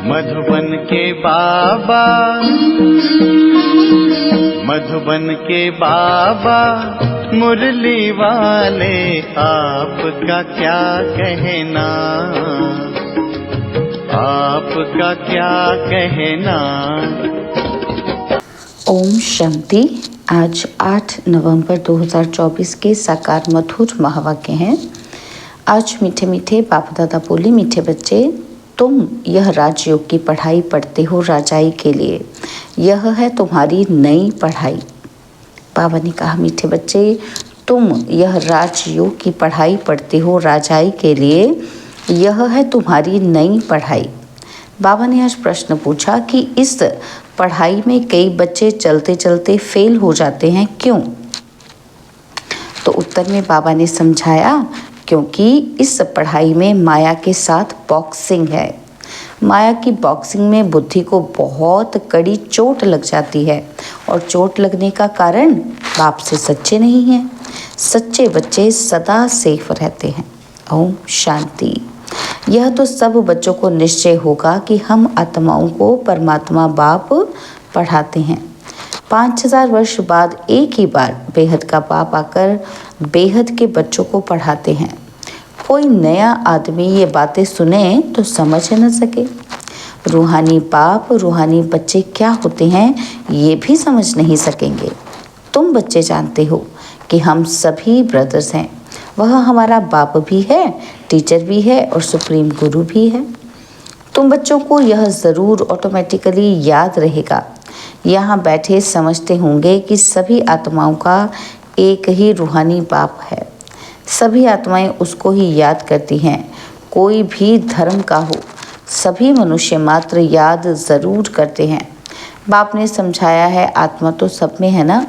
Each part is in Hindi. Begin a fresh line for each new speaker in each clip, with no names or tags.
मधुबन के बाबा, मधुबन के बाबा मुरली वाले, आपका क्या कहना, आपका क्या कहना।
ओम शांति। आज 8 नवंबर 2024 के साकार मधुर महावाक्य हैं। आज मीठे मीठे बाप दादा बोले, मीठे बच्चे, तुम यह राजयोग की पढ़ाई पढ़ते हो राजाई के लिए, यह है तुम्हारी नई पढ़ाई। बाबा ने कहा, मीठे बच्चे, तुम यह राजयोग की पढ़ाई पढ़ते हो राजाई के लिए, यह है तुम्हारी नई पढ़ाई। बाबा ने आज प्रश्न पूछा कि इस पढ़ाई में कई बच्चे चलते चलते फेल हो जाते हैं, क्यों? तो उत्तर में बाबा ने समझाया, क्योंकि इस पढ़ाई में माया के साथ बॉक्सिंग है। माया की बॉक्सिंग में बुद्धि को बहुत कड़ी चोट लग जाती है, और चोट लगने का कारण बाप से सच्चे नहीं हैं। सच्चे बच्चे सदा सेफ रहते हैं। ओम शांति। यह तो सब बच्चों को निश्चय होगा कि हम आत्माओं को परमात्मा बाप पढ़ाते हैं। 5000 वर्ष बाद एक ही बार बेहद का बाप आकर बेहद के बच्चों को पढ़ाते हैं। कोई नया आदमी ये बातें सुने तो समझ न सके। रूहानी बाप रूहानी बच्चे क्या होते हैं ये भी समझ नहीं सकेंगे। तुम बच्चे जानते हो कि हम सभी ब्रदर्स हैं। वह हमारा बाप भी है, टीचर भी है और सुप्रीम गुरु भी है। तुम बच्चों को यह ज़रूर ऑटोमेटिकली याद रहेगा। यहाँ बैठे समझते होंगे कि सभी आत्माओं का एक ही रूहानी बाप है। सभी आत्माएं उसको ही याद करती हैं, कोई भी धर्म का हो। सभी मनुष्य मात्र याद ज़रूर करते हैं। बाप ने समझाया है, आत्मा तो सब में है ना।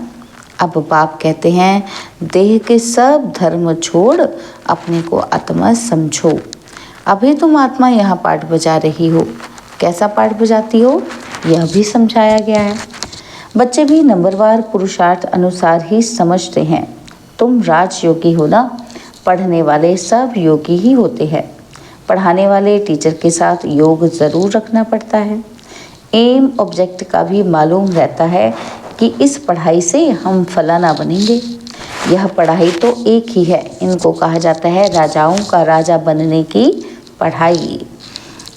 अब बाप कहते हैं, देह के सब धर्म छोड़ अपने को आत्मा समझो। अभी तुम आत्मा यहाँ पाठ बजा रही हो। कैसा पाठ बजाती हो यह भी समझाया गया है। बच्चे भी नंबरवार पुरुषार्थ अनुसार ही समझते हैं। तुम राजयोगी हो ना। पढ़ने वाले सब योगी ही होते हैं। पढ़ाने वाले टीचर के साथ योग ज़रूर रखना पड़ता है। एम ऑब्जेक्ट का भी मालूम रहता है कि इस पढ़ाई से हम फलाना बनेंगे। यह पढ़ाई तो एक ही है। इनको कहा जाता है राजाओं का राजा बनने की पढ़ाई।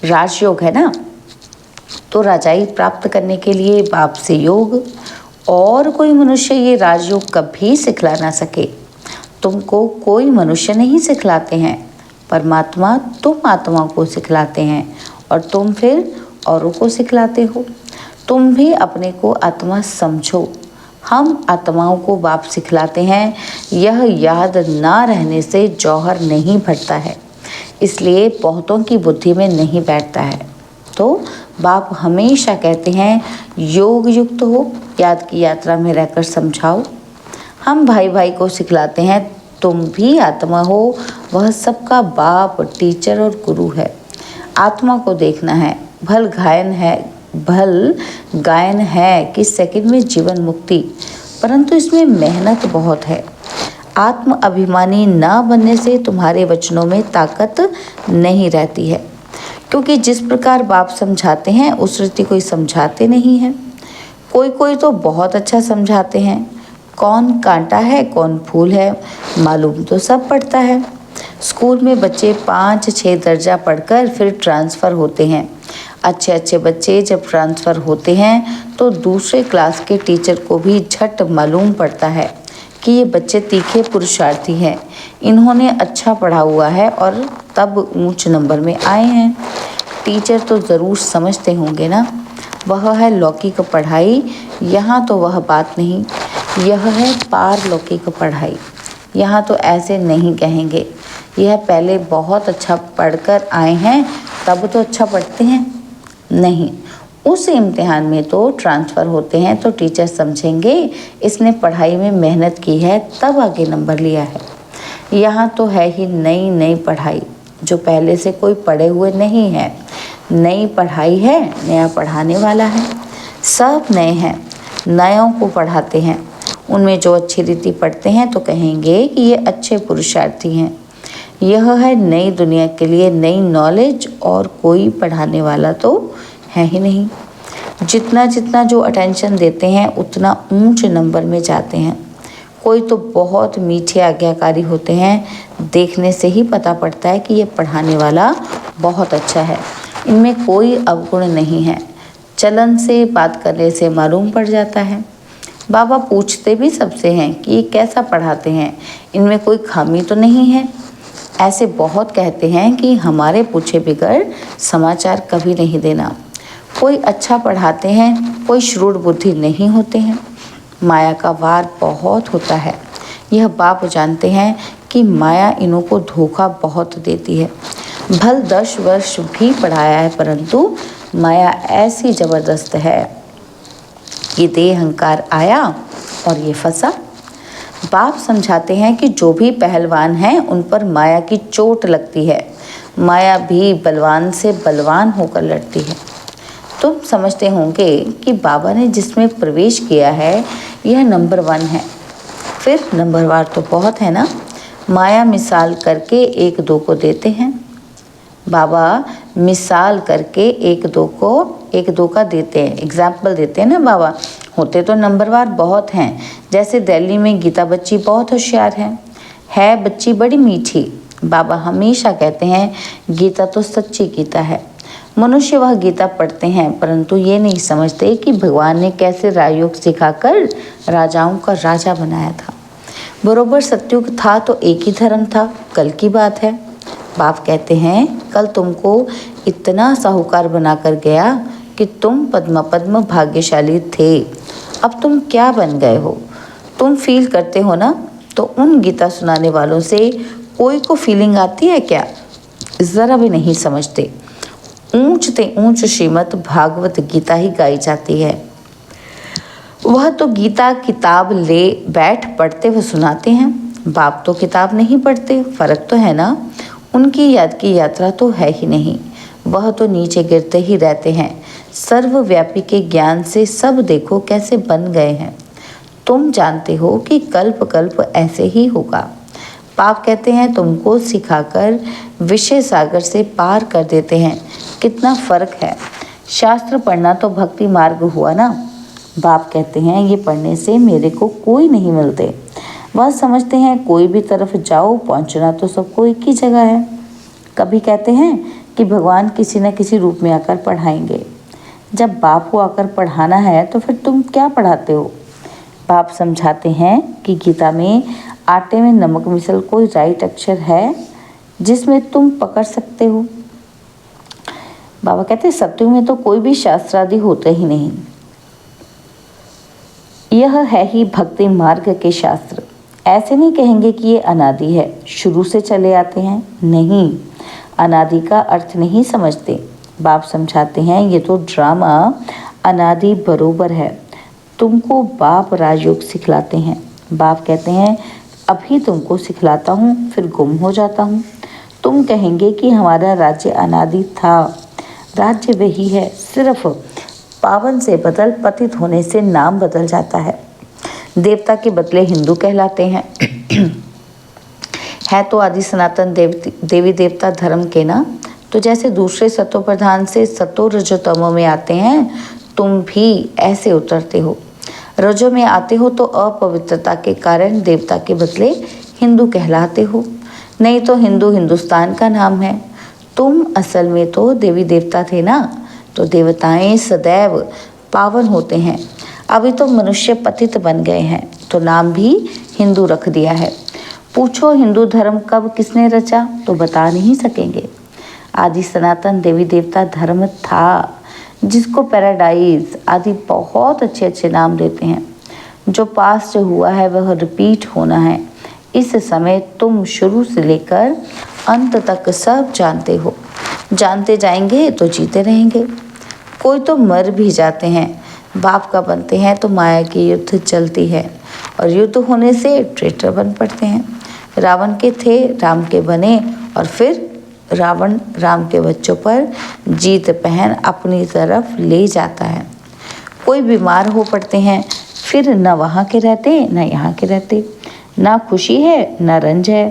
राजयोग है ना, तो राजाई प्राप्त करने के लिए बाप से योग। और कोई मनुष्य ये राजयोग कभी सिखला ना सके। तुमको कोई मनुष्य नहीं सिखलाते हैं, परमात्मा तुम आत्मा को सिखलाते हैं, और तुम फिर औरों को सिखलाते हो। तुम भी अपने को आत्मा समझो। हम आत्माओं को बाप सिखलाते हैं। यह याद ना रहने से जौहर नहीं भरता है, इसलिए बहुतों की बुद्धि में नहीं बैठता है। तो बाप हमेशा कहते हैं, योग युक्त हो, याद की यात्रा में रहकर समझाओ। हम भाई भाई को सिखलाते हैं, तुम भी आत्मा हो, वह सबका बाप टीचर और गुरु है। आत्मा को देखना है, भल गायन है कि सेकंड में जीवन मुक्ति, परंतु इसमें मेहनत बहुत है। आत्म अभिमानी ना बनने से तुम्हारे वचनों में ताकत नहीं रहती है, क्योंकि जिस प्रकार बाप समझाते हैं उस रीति कोई समझाते नहीं है। कोई तो बहुत अच्छा समझाते हैं। कौन कांटा है कौन फूल है मालूम तो सब पड़ता है। स्कूल में बच्चे 5-6 दर्जा पढ़कर फिर ट्रांसफ़र होते हैं। अच्छे बच्चे जब ट्रांसफ़र होते हैं तो दूसरे क्लास के टीचर को भी झट मालूम पड़ता है कि ये बच्चे तीखे पुरुषार्थी हैं, इन्होंने अच्छा पढ़ा हुआ है और तब ऊंच नंबर में आए हैं। टीचर तो ज़रूर समझते होंगे ना, वह है लौकिक पढ़ाई। यहाँ तो वह बात नहीं, यह है पारलौकिक पढ़ाई। यहाँ तो ऐसे नहीं कहेंगे, यह पहले बहुत अच्छा पढ़कर आए हैं तब तो अच्छा पढ़ते हैं। नहीं, उस इम्तिहान में तो ट्रांसफ़र होते हैं तो टीचर समझेंगे इसने पढ़ाई में मेहनत की है तब आगे नंबर लिया है। यहाँ तो है ही नई पढ़ाई, जो पहले से कोई पढ़े हुए नहीं है। नई पढ़ाई है, नया पढ़ाने वाला है। सब नए हैं, नयों को पढ़ाते हैं। उनमें जो अच्छी रीति पढ़ते हैं तो कहेंगे कि ये अच्छे पुरुषार्थी हैं। यह है नई दुनिया के लिए नई नॉलेज, और कोई पढ़ाने वाला तो है ही नहीं। जितना जितना जो अटेंशन देते हैं उतना ऊंचे नंबर में जाते हैं। कोई तो बहुत मीठे आज्ञाकारी होते हैं, देखने से ही पता पड़ता है कि ये पढ़ाने वाला बहुत अच्छा है, इनमें कोई अवगुण नहीं है। चलन से बात करने से मालूम पड़ जाता है। बाबा पूछते भी सबसे हैं कि ये कैसा पढ़ाते हैं, इनमें कोई खामी तो नहीं है। ऐसे बहुत कहते हैं कि हमारे पूछे बिगड़ समाचार कभी नहीं देना। कोई अच्छा पढ़ाते हैं, कोई श्रूढ़ बुद्धि नहीं होते हैं। माया का वार बहुत होता है। यह बाप जानते हैं कि माया इन्हों को धोखा बहुत देती है। भल 10 वर्ष भी पढ़ाया है, परंतु माया ऐसी जबरदस्त है कि देह अहंकार आया और ये फंसा। बाप समझाते हैं कि जो भी पहलवान हैं उन पर माया की चोट लगती है। माया भी बलवान से बलवान होकर लड़ती है। तुम समझते होंगे कि बाबा ने जिसमें प्रवेश किया है यह नंबर 1 है। फिर नंबरवार तो बहुत है ना। माया मिसाल करके 1-2 को देते हैं। बाबा मिसाल करके 1-2 का देते हैं, एग्जाम्पल देते हैं ना बाबा। होते तो नंबरवार बहुत हैं। जैसे दिल्ली में गीता बच्ची बहुत होशियार है बच्ची बड़ी मीठी। बाबा हमेशा कहते हैं गीता तो सच्ची गीता है। मनुष्य वह गीता पढ़ते हैं, परंतु ये नहीं समझते कि भगवान ने कैसे राजयोग सिखाकर राजाओं का राजा बनाया था। बरोबर सत्युग था तो एक ही धर्म था। कल की बात है। बाप कहते हैं कल तुमको इतना साहूकार बनाकर गया कि तुम पद्म भाग्यशाली थे। अब तुम क्या बन गए हो? तुम फील करते हो ना? तो उन गीता सुनाने वालों से कोई को फीलिंग आती है क्या? ज़रा भी नहीं समझते। ऊंचते ऊंच श्रीमद् भागवत गीता ही गाई जाती है। वह तो गीता किताब ले बैठ पढ़ते व सुनाते हैं। बाप तो किताब नहीं पढ़ते, फर्क तो है ना। उनकी याद की यात्रा तो है ही नहीं। वह तो नीचे गिरते ही रहते हैं। सर्वव्यापी के ज्ञान से सब देखो कैसे बन गए हैं। तुम जानते हो कि कल्प कल्प ऐसे ही होगा। बाप कहते हैं तुमको सिखाकर विषय सागर से पार कर देते हैं। कितना फर्क है। शास्त्र पढ़ना तो भक्ति मार्ग हुआ ना। बाप कहते हैं ये पढ़ने से मेरे को कोई नहीं मिलते। वह समझते हैं कोई भी तरफ जाओ पहुंचना तो सबको एक ही जगह है। कभी कहते हैं कि भगवान किसी न किसी रूप में आकर पढ़ाएंगे। जब बाप को आकर पढ़ाना है तो फिर तुम क्या पढ़ाते हो? बाप समझाते हैं कि गीता में आटे में नमक मिसल कोई राइट अक्षर है जिसमें तुम पकड़ सकते हो। बाबा कहते हैं सत्युग में तो कोई भी शास्त्र आदि होते ही नहीं। यह है ही भक्ति मार्ग के शास्त्र। ऐसे नहीं कहेंगे कि ये अनादि है, शुरू से चले आते हैं। नहीं, अनादि का अर्थ नहीं समझते। बाप समझाते हैं ये तो ड्रामा अनादि बरोबर है। तुमको बाप राजयोग सिखलाते हैं। बाप कहते हैं अभी तुमको सिखलाता हूँ फिर गुम हो जाता हूँ। तुम कहेंगे कि हमारा राज्य अनादि था। राज्य वही है, सिर्फ पावन से बदल पतित होने से नाम बदल जाता है। देवता के बदले हिंदू कहलाते हैं। है तो आदि सनातन देवी देवता धर्म के ना। तो जैसे दूसरे सतो प्रधान से सतो रजो तमो में आते हैं, तुम भी ऐसे उतरते हो। रजो में आते हो तो अपवित्रता के कारण देवता के बदले हिंदू कहलाते हो। नहीं तो हिंदू हिंदुस्तान का नाम है। तुम असल में तो देवी देवता थे ना। तो देवताएं सदैव पावन होते हैं। अभी तो मनुष्य पतित बन गए हैं तो नाम भी हिंदू रख दिया है। पूछो हिंदू धर्म कब किसने रचा तो बता नहीं सकेंगे। आदि सनातन देवी देवता धर्म था, जिसको पैराडाइज आदि बहुत अच्छे अच्छे नाम देते हैं। जो पास्ट हुआ है वह रिपीट होना है। इस समय तुम शुरू से लेकर अंत तक सब जानते हो। जानते जाएंगे तो जीते रहेंगे। कोई तो मर भी जाते हैं। बाप का बनते हैं तो माया की युद्ध चलती है और युद्ध होने से ट्रेटर बन पड़ते हैं। रावण के थे, राम के बने और फिर रावण राम के बच्चों पर जीत पहन अपनी तरफ ले जाता है। कोई बीमार हो पड़ते हैं, फिर न वहाँ के रहते न यहाँ के रहते। ना खुशी है न रंज है।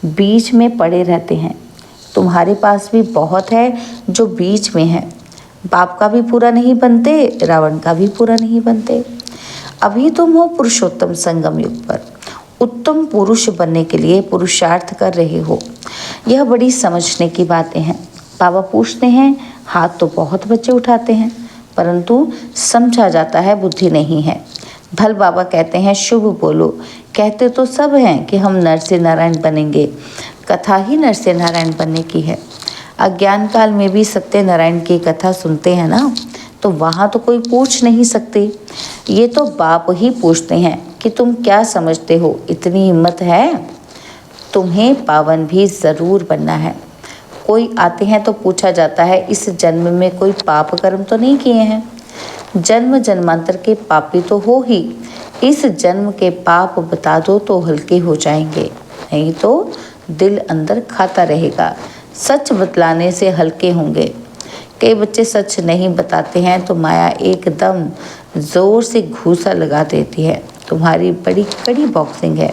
बीच में पड़े रहते हैं। तुम्हारे पास भी बहुत है जो बीच में है। बाप का भी पूरा नहीं बनते, रावण का भी पूरा नहीं बनते। अभी तुम हो पुरुषोत्तम संगम युग पर, उत्तम पुरुष बनने के लिए पुरुषार्थ कर रहे हो। यह बड़ी समझने की बातें हैं। बाबा पूछते हैं, हाथ तो बहुत बच्चे उठाते हैं, परंतु समझा जाता है बुद्धि नहीं है। भल बाबा कहते हैं शुभ बोलो। कहते तो सब हैं कि हम नर से नारायण बनेंगे, कथा ही नर से नारायण बनने की है। अज्ञान काल में भी सत्यनारायण की कथा सुनते हैं ना, तो वहाँ तो कोई पूछ नहीं सकते। ये तो बाप ही पूछते हैं कि तुम क्या समझते हो, इतनी हिम्मत है? तुम्हें पावन भी ज़रूर बनना है। कोई आते हैं तो पूछा जाता है इस जन्म में कोई पाप कर्म तो नहीं किए हैं? जन्म जन्मांतर के पापी तो हो ही, इस जन्म के पाप बता दो तो हल्के हो जाएंगे, नहीं तो दिल अंदर खाता रहेगा। सच बतलाने से हल्के होंगे। कई बच्चे सच नहीं बताते हैं तो माया एकदम ज़ोर से घूसा लगा देती है। तुम्हारी बड़ी कड़ी बॉक्सिंग है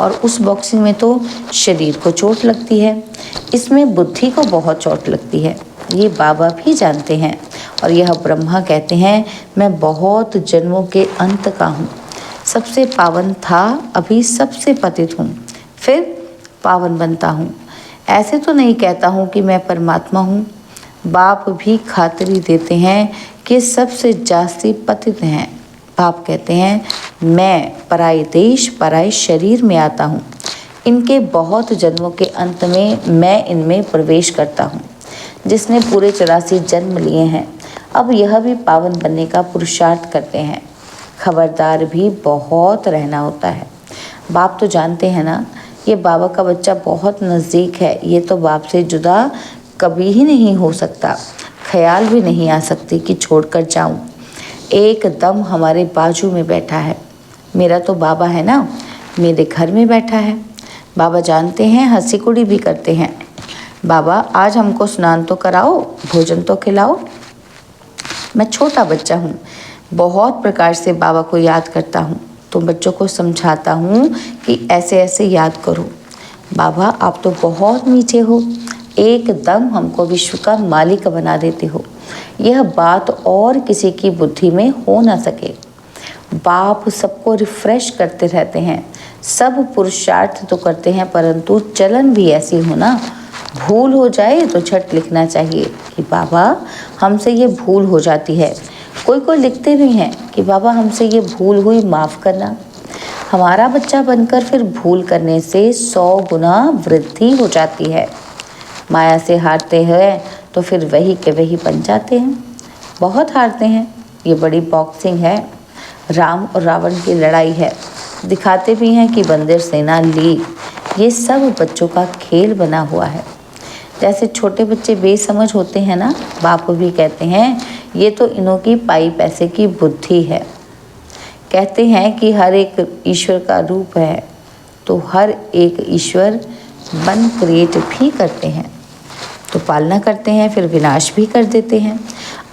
और उस बॉक्सिंग में तो शरीर को चोट लगती है, इसमें बुद्धि को बहुत चोट लगती है। ये बाबा भी जानते हैं और यह ब्रह्मा कहते हैं मैं बहुत जन्मों के अंत का हूँ। सबसे पावन था, अभी सबसे पतित हूँ, फिर पावन बनता हूँ। ऐसे तो नहीं कहता हूँ कि मैं परमात्मा हूँ। बाप भी खातिरी देते हैं कि सबसे जास्ती पतित हैं। बाप कहते हैं मैं पराये देश पराये शरीर में आता हूँ। इनके बहुत जन्मों के अंत में मैं इनमें प्रवेश करता हूँ। जिसने पूरे 84 जन्म लिए हैं, अब यह भी पावन बनने का पुरुषार्थ करते हैं। खबरदार भी बहुत रहना होता है। बाप तो जानते हैं ना, ये बाबा का बच्चा बहुत नज़दीक है। ये तो बाप से जुदा कभी ही नहीं हो सकता। ख्याल भी नहीं आ सकती कि छोड़कर जाऊं। एकदम हमारे बाजू में बैठा है। मेरा तो बाबा है ना, मेरे घर में बैठा है। बाबा जानते हैं, हंसी कुड़ी भी करते हैं। बाबा आज हमको स्नान तो कराओ, भोजन तो खिलाओ। मैं छोटा बच्चा हूँ, बहुत प्रकार से बाबा को याद करता हूँ। तो बच्चों को समझाता हूँ कि ऐसे ऐसे याद करो। बाबा आप तो बहुत मीठे हो, एकदम हमको विश्व का मालिक बना देते हो। यह बात और किसी की बुद्धि में हो ना सके। बाप सबको रिफ्रेश करते रहते हैं। सब पुरुषार्थ तो करते हैं, परंतु चलन भी ऐसी हो ना, भूल हो जाए तो झट लिखना चाहिए कि बाबा हमसे ये भूल हो जाती है। कोई लिखते भी हैं कि बाबा हमसे ये भूल हुई, माफ़ करना। हमारा बच्चा बनकर फिर भूल करने से 100 गुना वृद्धि हो जाती है। माया से हारते हैं तो फिर वही के वही बन जाते हैं। बहुत हारते हैं। ये बड़ी बॉक्सिंग है, राम और रावण की लड़ाई है। दिखाते भी हैं कि बंदर सेना ली। ये सब बच्चों का खेल बना हुआ है। जैसे छोटे बच्चे बेसमझ होते हैं ना, बाप भी कहते हैं ये तो इन्हों की पाई पैसे की बुद्धि है। कहते हैं कि हर एक ईश्वर का रूप है, तो हर एक ईश्वर बन क्रिएट भी करते हैं, तो पालना करते हैं, फिर विनाश भी कर देते हैं।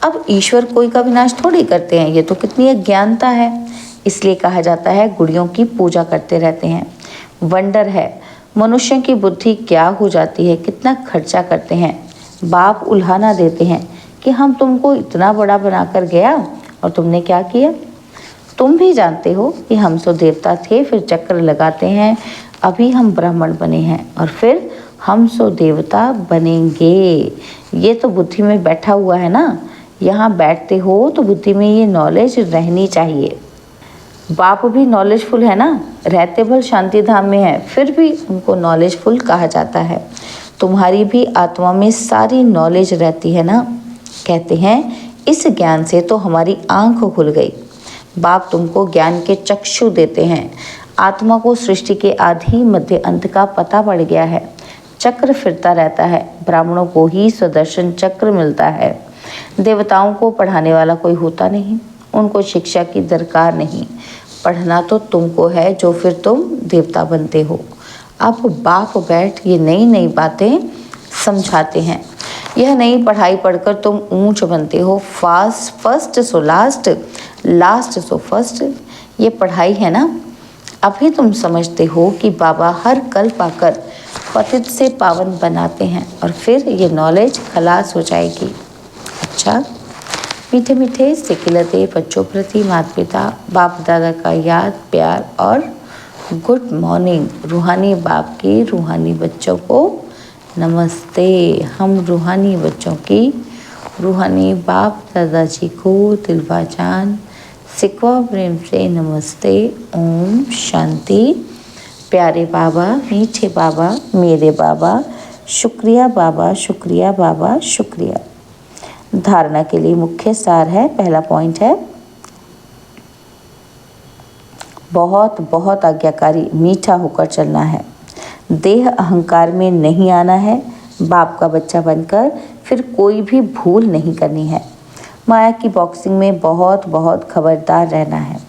अब ईश्वर कोई का विनाश थोड़ी करते हैं, ये तो कितनी अज्ञानता है। इसलिए कहा जाता है गुड़ियों की पूजा करते रहते हैं। वंडर है मनुष्य की बुद्धि क्या हो जाती है, कितना खर्चा करते हैं। बाप उल्हाना देते हैं कि हम तुमको इतना बड़ा बनाकर गया और तुमने क्या किया। तुम भी जानते हो कि हम सो देवता थे, फिर चक्र लगाते हैं, अभी हम ब्राह्मण बने हैं और फिर हम सो देवता बनेंगे। ये तो बुद्धि में बैठा हुआ है ना। यहाँ बैठते हो तो बुद्धि में ये नॉलेज रहनी चाहिए। बाप भी नॉलेजफुल है ना, रहते भल शांति धाम में है, फिर भी उनको नॉलेजफुल कहा जाता है। तुम्हारी भी आत्मा में सारी नॉलेज रहती है ना। कहते हैं इस ज्ञान से तो हमारी आंख खुल गई। बाप तुमको ज्ञान के चक्षु देते हैं। आत्मा को सृष्टि के आदि मध्य अंत का पता पड़ गया है। चक्र फिरता रहता है। ब्राह्मणों को ही सुदर्शन चक्र मिलता है। देवताओं को पढ़ाने वाला कोई होता नहीं, उनको शिक्षा की दरकार नहीं। पढ़ना तो तुमको है, जो फिर तुम देवता बनते हो। अब बाप बैठ ये नई नई बातें समझाते हैं। यह नई पढ़ाई पढ़कर तुम ऊंच बनते हो। First so last, last so first. ये पढ़ाई है ना। अभी तुम समझते हो कि बाबा हर कल्प आकर पतित से पावन बनाते हैं और फिर ये नॉलेज खलास हो जाएगी। अच्छा, मीठे मीठे सिकिलते बच्चों प्रति माता पिता बाप दादा का याद प्यार और गुड मॉर्निंग। रूहानी बाप की रूहानी बच्चों को नमस्ते। हम रूहानी बच्चों की रूहानी बाप दादाजी को दिलवा जान सिकवा प्रेम से नमस्ते। ओम शांति। प्यारे बाबा, मीठे बाबा, मेरे बाबा, शुक्रिया बाबा, शुक्रिया बाबा, शुक्रिया। धारणा के लिए मुख्य सार है, पहला पॉइंट है बहुत बहुत आज्ञाकारी मीठा होकर चलना है। देह अहंकार में नहीं आना है। बाप का बच्चा बनकर फिर कोई भी भूल नहीं करनी है। माया की बॉक्सिंग में बहुत बहुत खबरदार रहना है।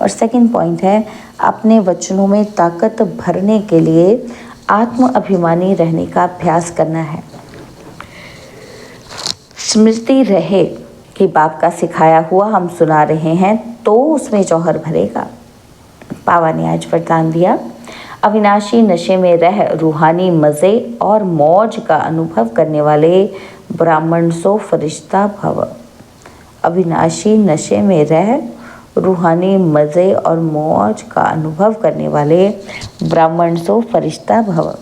और सेकंड पॉइंट है अपने वचनों में ताकत भरने के लिए आत्म अभिमानी रहने का अभ्यास करना है। स्मृति रहे कि बाप का सिखाया हुआ हम सुना रहे हैं तो उसमें जौहर भरेगा। बाबा ने आज वरदान दिया, अविनाशी नशे में रह रूहानी मज़े और मौज का अनुभव करने वाले ब्राह्मण सो फरिश्ता भव। अविनाशी नशे में रह रूहानी मज़े और मौज का अनुभव करने वाले ब्राह्मण सो फरिश्ता भव।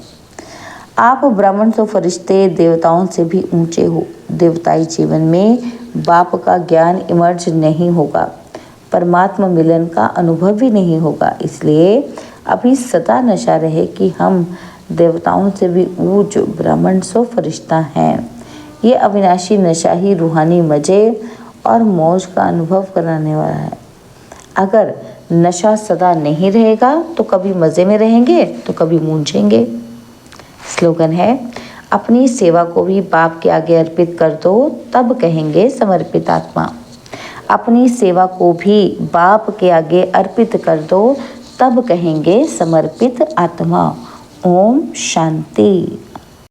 आप ब्राह्मण सो फरिश्ते देवताओं से भी ऊंचे हो। देवताई जीवन में बाप का ज्ञान इमर्ज नहीं होगा, परमात्मा मिलन का अनुभव भी नहीं होगा। इसलिए अभी सदा नशा रहे कि हम देवताओं से भी ऊंच ब्राह्मण सो फरिश्ता हैं। ये अविनाशी नशा ही रूहानी मज़े और मौज का अनुभव कराने वाला है। अगर नशा सदा नहीं रहेगा तो कभी मज़े में रहेंगे तो कभी मूंझेंगे। स्लोगन है, अपनी सेवा को भी बाप के आगे अर्पित कर दो तब कहेंगे समर्पित आत्मा। अपनी सेवा को भी बाप के आगे अर्पित कर दो तब कहेंगे समर्पित आत्मा। ओम शांति।